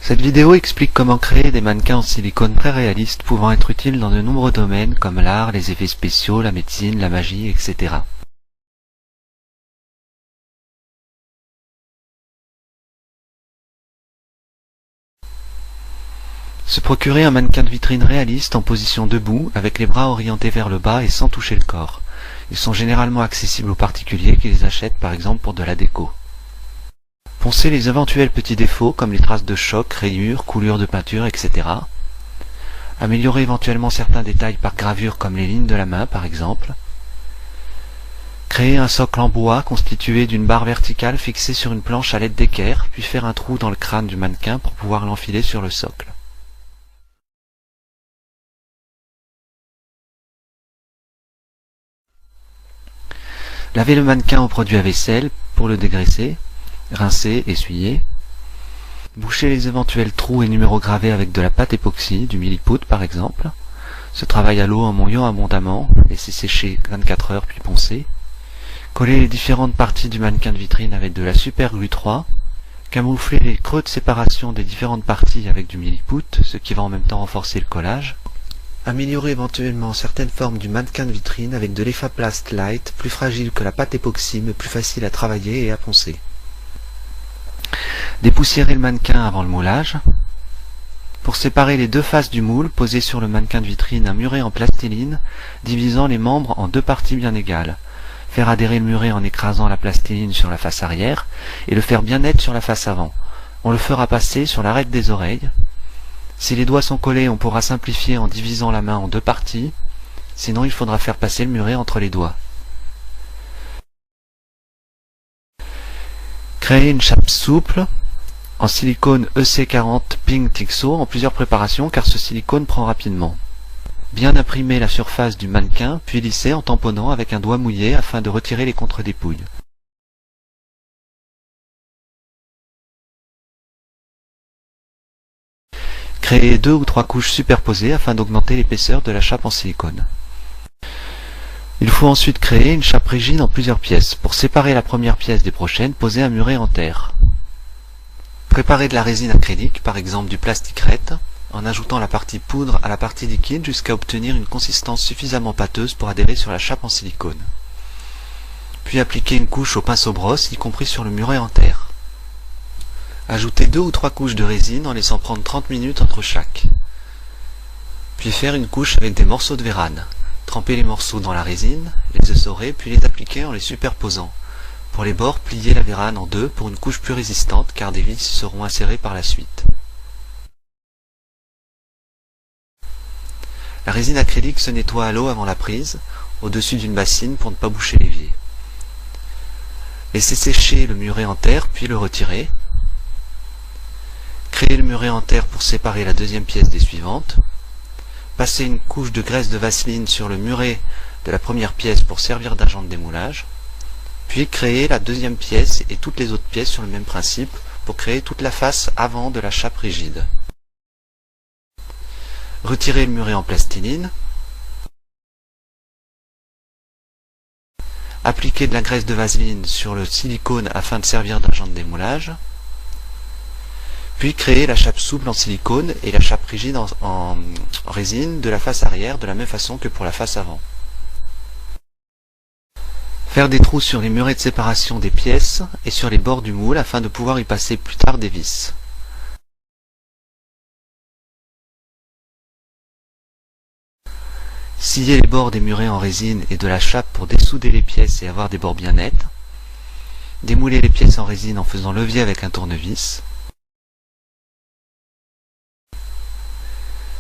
Cette vidéo explique comment créer des mannequins en silicone très réalistes pouvant être utiles dans de nombreux domaines comme l'art, les effets spéciaux, la médecine, la magie, etc. Se procurer un mannequin de vitrine réaliste en position debout, avec les bras orientés vers le bas et sans toucher le corps. Ils sont généralement accessibles aux particuliers qui les achètent par exemple pour de la déco. Poncer les éventuels petits défauts comme les traces de choc, rayures, coulures de peinture, etc. Améliorer éventuellement certains détails par gravure comme les lignes de la main par exemple. Créer un socle en bois constitué d'une barre verticale fixée sur une planche à l'aide d'équerre, puis faire un trou dans le crâne du mannequin pour pouvoir l'enfiler sur le socle. Laver le mannequin au produit à vaisselle pour le dégraisser, rincer, essuyer. Boucher les éventuels trous et numéros gravés avec de la pâte époxy, du milliput par exemple. Ce travail à l'eau en mouillant abondamment, laisser sécher 24 heures puis poncer. Coller les différentes parties du mannequin de vitrine avec de la super glue 3. Camoufler les creux de séparation des différentes parties avec du milliput, ce qui va en même temps renforcer le collage. Améliorer éventuellement certaines formes du mannequin de vitrine avec de l'Effaplast Light, plus fragile que la pâte époxy mais plus facile à travailler et à poncer. Dépoussiérer le mannequin avant le moulage. Pour séparer les deux faces du moule, poser sur le mannequin de vitrine un muret en plastiline, divisant les membres en deux parties bien égales. Faire adhérer le muret en écrasant la plastiline sur la face arrière et le faire bien net sur la face avant. On le fera passer sur l'arête des oreilles. Si les doigts sont collés, on pourra simplifier en divisant la main en deux parties, sinon il faudra faire passer le muret entre les doigts. Créer une chape souple en silicone EC40 Ping Tixo en plusieurs préparations car ce silicone prend rapidement. Bien imprimer la surface du mannequin, puis lisser en tamponnant avec un doigt mouillé afin de retirer les contre-dépouilles. Créer 2 ou 3 couches superposées afin d'augmenter l'épaisseur de la chape en silicone. Il faut ensuite créer une chape rigide en plusieurs pièces. Pour séparer la première pièce des prochaines, poser un muret en terre. Préparer de la résine acrylique, par exemple du plasticrete, en ajoutant la partie poudre à la partie liquide jusqu'à obtenir une consistance suffisamment pâteuse pour adhérer sur la chape en silicone. Puis appliquer une couche au pinceau brosse, y compris sur le muret en terre. Ajouter 2 ou 3 couches de résine en laissant prendre 30 minutes entre chaque. Puis faire une couche avec des morceaux de vérane. Tremper les morceaux dans la résine, les essorer, puis les appliquer en les superposant. Pour les bords, plier la vérane en deux pour une couche plus résistante car des vis seront insérées par la suite. La résine acrylique se nettoie à l'eau avant la prise, au-dessus d'une bassine pour ne pas boucher l'évier. Laisser sécher le muret en terre, puis le retirer. Créer le muret en terre pour séparer la deuxième pièce des suivantes. Passer une couche de graisse de vaseline sur le muret de la première pièce pour servir d'agent de démoulage. Puis créer la deuxième pièce et toutes les autres pièces sur le même principe pour créer toute la face avant de la chape rigide. Retirer le muret en plastiline. Appliquer de la graisse de vaseline sur le silicone afin de servir d'agent de démoulage. Puis créer la chape souple en silicone et la chape rigide en résine de la face arrière de la même façon que pour la face avant. Faire des trous sur les murets de séparation des pièces et sur les bords du moule afin de pouvoir y passer plus tard des vis. Scier les bords des murets en résine et de la chape pour dessouder les pièces et avoir des bords bien nets. Démouler les pièces en résine en faisant levier avec un tournevis.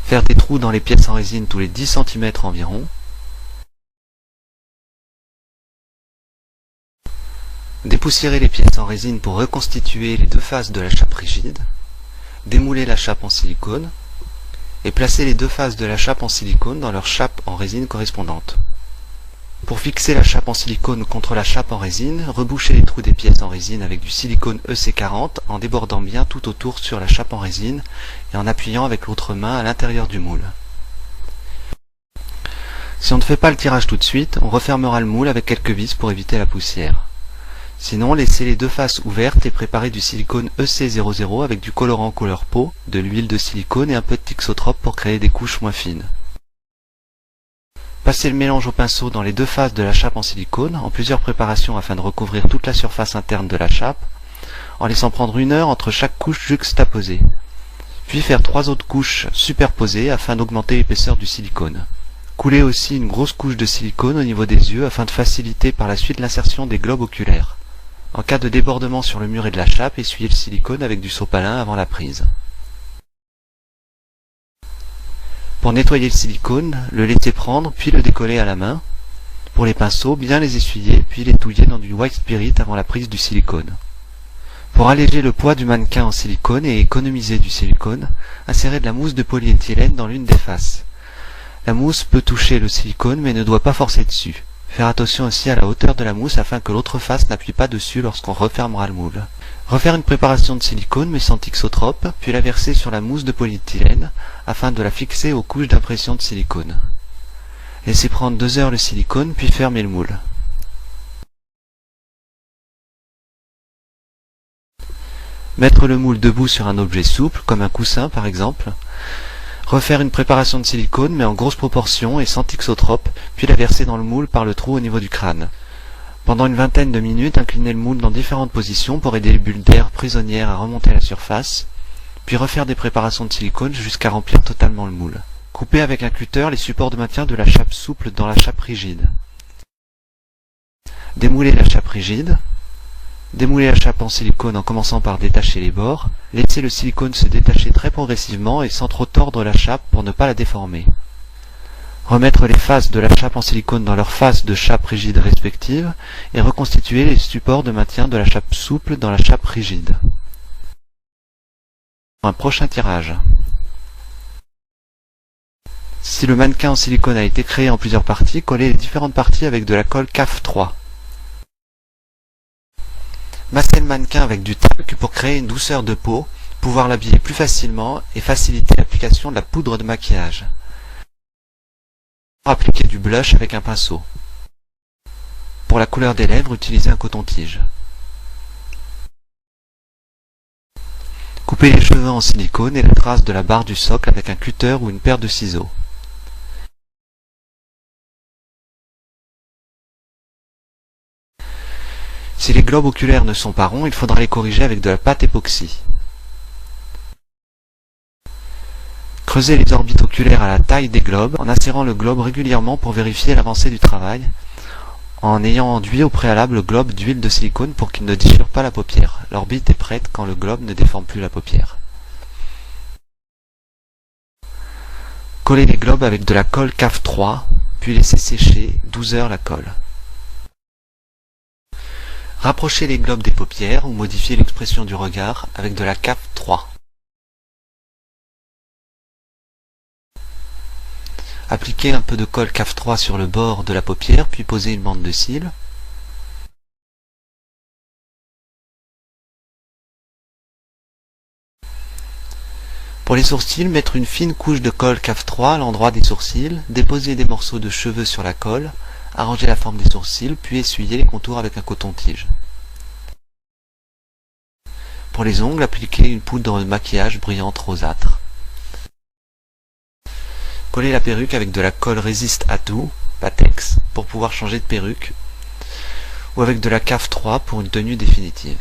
Faire des trous dans les pièces en résine tous les 10 cm environ. Dépoussiérer les pièces en résine pour reconstituer les deux faces de la chape rigide. Démouler la chape en silicone. Et placer les deux faces de la chape en silicone dans leur chape en résine correspondante. Pour fixer la chape en silicone contre la chape en résine, reboucher les trous des pièces en résine avec du silicone EC40 en débordant bien tout autour sur la chape en résine et en appuyant avec l'autre main à l'intérieur du moule. Si on ne fait pas le tirage tout de suite, on refermera le moule avec quelques vis pour éviter la poussière. Sinon, laissez les deux faces ouvertes et préparez du silicone EC00 avec du colorant couleur peau, de l'huile de silicone et un peu de thixotrope pour créer des couches moins fines. Passez le mélange au pinceau dans les deux faces de la chape en silicone, en plusieurs préparations afin de recouvrir toute la surface interne de la chape, en laissant prendre 1 heure entre chaque couche juxtaposée. Puis faire 3 autres couches superposées afin d'augmenter l'épaisseur du silicone. Coulez aussi une grosse couche de silicone au niveau des yeux afin de faciliter par la suite l'insertion des globes oculaires. En cas de débordement sur le muret de la chape, essuyez le silicone avec du sopalin avant la prise. Pour nettoyer le silicone, le laisser prendre puis le décoller à la main. Pour les pinceaux, bien les essuyer puis les touiller dans du white spirit avant la prise du silicone. Pour alléger le poids du mannequin en silicone et économiser du silicone, insérez de la mousse de polyéthylène dans l'une des faces. La mousse peut toucher le silicone mais ne doit pas forcer dessus. Faire attention aussi à la hauteur de la mousse afin que l'autre face n'appuie pas dessus lorsqu'on refermera le moule. Refaire une préparation de silicone mais sans thixotrope, puis la verser sur la mousse de polyéthylène afin de la fixer aux couches d'impression de silicone. Laissez prendre 2 heures le silicone puis fermez le moule. Mettre le moule debout sur un objet souple, comme un coussin par exemple. Refaire une préparation de silicone mais en grosse proportion et sans thixotrope, puis la verser dans le moule par le trou au niveau du crâne. Pendant une vingtaine de minutes, inclinez le moule dans différentes positions pour aider les bulles d'air prisonnières à remonter à la surface, puis refaire des préparations de silicone jusqu'à remplir totalement le moule. Coupez avec un cutter les supports de maintien de la chape souple dans la chape rigide. Démoulez la chape rigide. Démoulez la chape en silicone en commençant par détacher les bords. Laissez le silicone se détacher très progressivement et sans trop tordre la chape pour ne pas la déformer. Remettre les faces de la chape en silicone dans leurs faces de chape rigide respectives et reconstituer les supports de maintien de la chape souple dans la chape rigide. Un prochain tirage. Si le mannequin en silicone a été créé en plusieurs parties, collez les différentes parties avec de la colle CAF 3. Massez le mannequin avec du talc pour créer une douceur de peau, pouvoir l'habiller plus facilement et faciliter l'application de la poudre de maquillage. Appliquez du blush avec un pinceau. Pour la couleur des lèvres, utilisez un coton-tige. Coupez les cheveux en silicone et la trace de la barre du socle avec un cutter ou une paire de ciseaux. Si les globes oculaires ne sont pas ronds, il faudra les corriger avec de la pâte époxy. Creusez les orbites oculaires à la taille des globes en insérant le globe régulièrement pour vérifier l'avancée du travail, en ayant enduit au préalable le globe d'huile de silicone pour qu'il ne déchire pas la paupière. L'orbite est prête quand le globe ne déforme plus la paupière. Collez les globes avec de la colle CAF 3, puis laissez sécher 12 heures la colle. Rapprochez les globes des paupières ou modifiez l'expression du regard avec de la CAF 3. Appliquez un peu de colle CAF 3 sur le bord de la paupière, puis posez une bande de cils. Pour les sourcils, mettre une fine couche de colle CAF 3 à l'endroit des sourcils, déposer des morceaux de cheveux sur la colle, arranger la forme des sourcils, puis essuyer les contours avec un coton-tige. Pour les ongles, appliquez une poudre de maquillage brillante rosâtre. Collez la perruque avec de la colle résiste à tout, Patex, pour pouvoir changer de perruque, ou avec de la CAF 3 pour une tenue définitive.